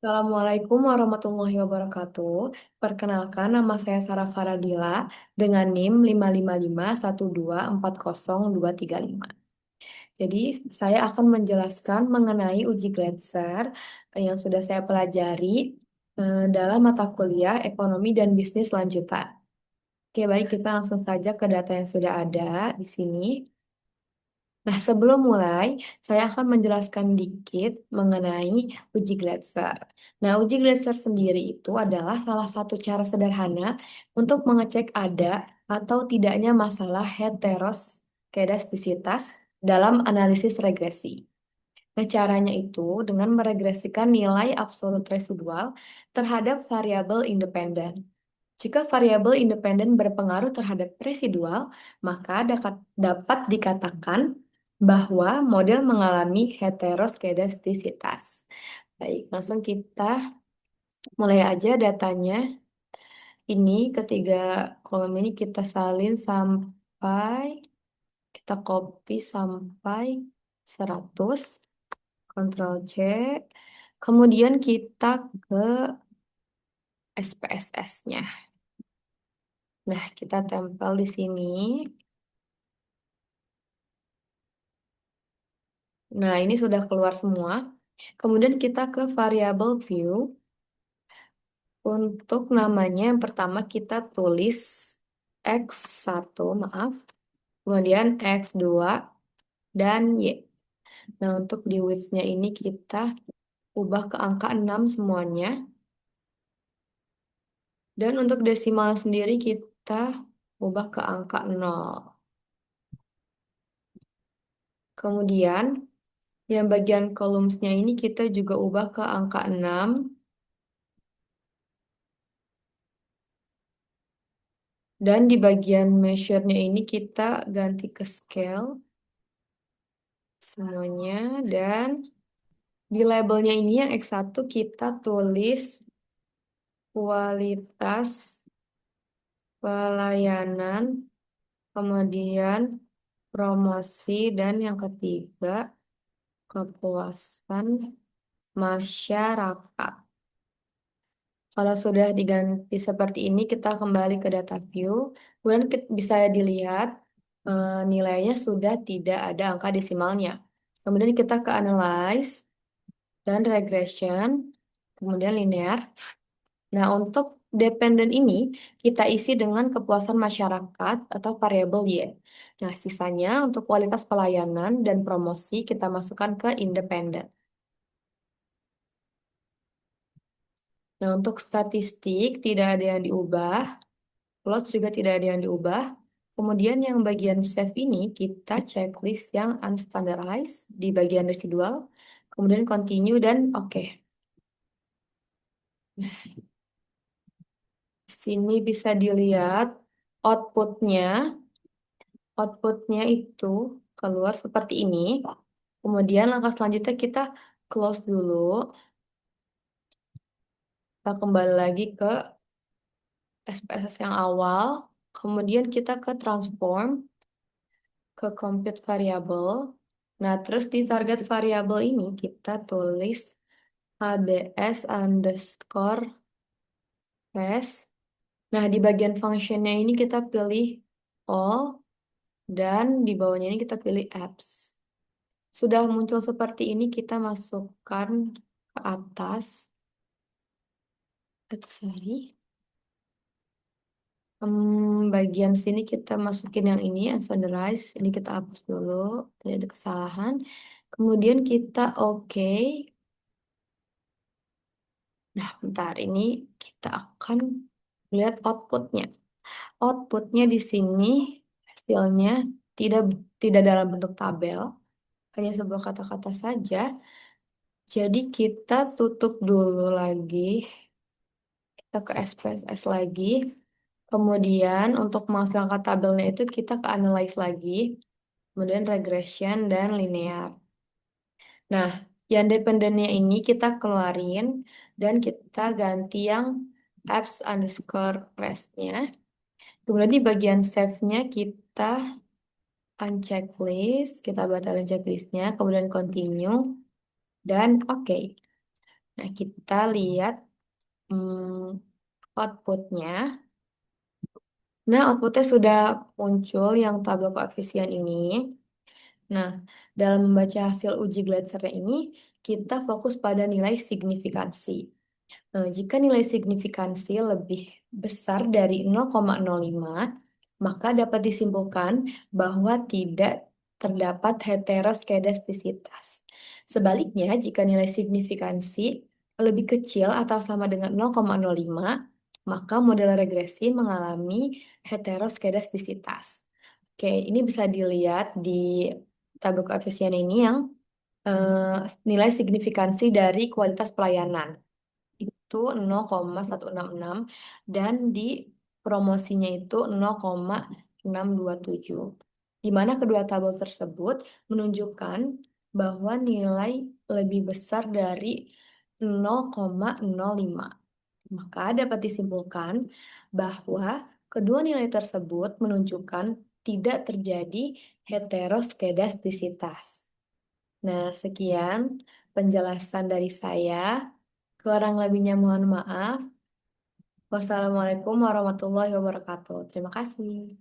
Assalamualaikum warahmatullahi wabarakatuh. Perkenalkan, nama saya Sarah Faradila dengan NIM 555124023 Jadi, saya akan menjelaskan mengenai uji Gletser yang sudah saya pelajari dalam mata kuliah Ekonomi dan Bisnis Lanjutan. Oke, baik, kita langsung saja ke data yang sudah ada di sini. Nah, sebelum mulai, saya akan menjelaskan dikit mengenai uji Gletser. Nah, uji Gletser sendiri itu adalah salah satu cara sederhana untuk mengecek ada atau tidaknya masalah heteroskedastisitas dalam analisis regresi. Nah, caranya itu dengan meregresikan nilai absolut residual terhadap variabel independen. Jika variabel independen berpengaruh terhadap residual, maka dapat dikatakan bahwa model mengalami heteroskedastisitas. Baik, langsung kita mulai aja datanya. Ini ketiga kolom ini kita salin sampai kita copy sampai 100, Ctrl C. Kemudian kita ke SPSS-nya. Nah, kita tempel di sini. Nah, ini sudah keluar semua. Kemudian kita ke variabel view. Untuk namanya yang pertama kita tulis X1, maaf. Kemudian X2 dan Y. Nah, untuk di width-nya ini kita ubah ke angka 6 semuanya. Dan untuk desimal sendiri kita ubah ke angka 0. Kemudian yang bagian columns-nya ini kita juga ubah ke angka 6. Dan di bagian measure-nya ini kita ganti ke scale semuanya. Dan di labelnya ini yang X1 kita tulis kualitas pelayanan, kemudian promosi, dan yang ketiga kepuasan masyarakat. Kalau sudah diganti seperti ini, kita kembali ke data view. Kemudian bisa dilihat nilainya sudah tidak ada angka desimalnya. Kemudian kita ke analyze dan regression, kemudian linear. Nah, untuk dependent ini kita isi dengan kepuasan masyarakat atau variabel Y. Nah, sisanya untuk kualitas pelayanan dan promosi kita masukkan ke independent. Nah, untuk statistik tidak ada yang diubah, plot juga tidak ada yang diubah. Kemudian yang bagian save ini kita checklist yang unstandardized di bagian residual, kemudian continue dan oke. Sini bisa dilihat outputnya. Outputnya itu keluar seperti ini. Kemudian langkah selanjutnya kita close dulu. Kita kembali lagi ke SPSS yang awal. Kemudian kita ke transform, ke compute variable. Nah, terus di target variable ini kita tulis HBS underscore res. Nah, di bagian functionnya ini kita pilih all. Dan di bawahnya ini kita pilih apps. Sudah muncul seperti ini, kita masukkan ke atas. Sorry. Bagian sini kita masukin yang ini, unstandardized. Ini kita hapus dulu, tidak ada kesalahan. Kemudian kita oke. Nah, bentar ini kita akan lihat outputnya. Outputnya di sini hasilnya tidak tidak dalam bentuk tabel, hanya sebuah kata-kata saja. Jadi kita tutup dulu lagi, kita ke SPSS lagi. Kemudian untuk menghasilkan tabelnya itu kita ke analyze lagi, kemudian regression dan linear. Nah, yang dependennya ini kita keluarin dan kita ganti yang apps underscore rest-nya. Kemudian di bagian save-nya kita unchecklist, kita batalin checklistnya, kemudian continue dan oke. Nah, kita lihat outputnya. Nah, outputnya sudah muncul yang tabel koefisien ini. Nah, dalam membaca hasil uji Glatzer ini, kita fokus pada nilai signifikansi. Jika nilai signifikansi lebih besar dari 0,05, maka dapat disimpulkan bahwa tidak terdapat heteroskedastisitas. Sebaliknya, jika nilai signifikansi lebih kecil atau sama dengan 0,05, maka model regresi mengalami heteroskedastisitas. Oke, ini bisa dilihat di tabel koefisien ini yang nilai signifikansi dari kualitas pelayanan itu 0,166 dan di promosinya itu 0,627. Di mana kedua tabel tersebut menunjukkan bahwa nilai lebih besar dari 0,05. Maka dapat disimpulkan bahwa kedua nilai tersebut menunjukkan tidak terjadi heteroskedastisitas. Nah, sekian penjelasan dari saya. Kurang lebihnya mohon maaf. Wassalamualaikum warahmatullahi wabarakatuh. Terima kasih.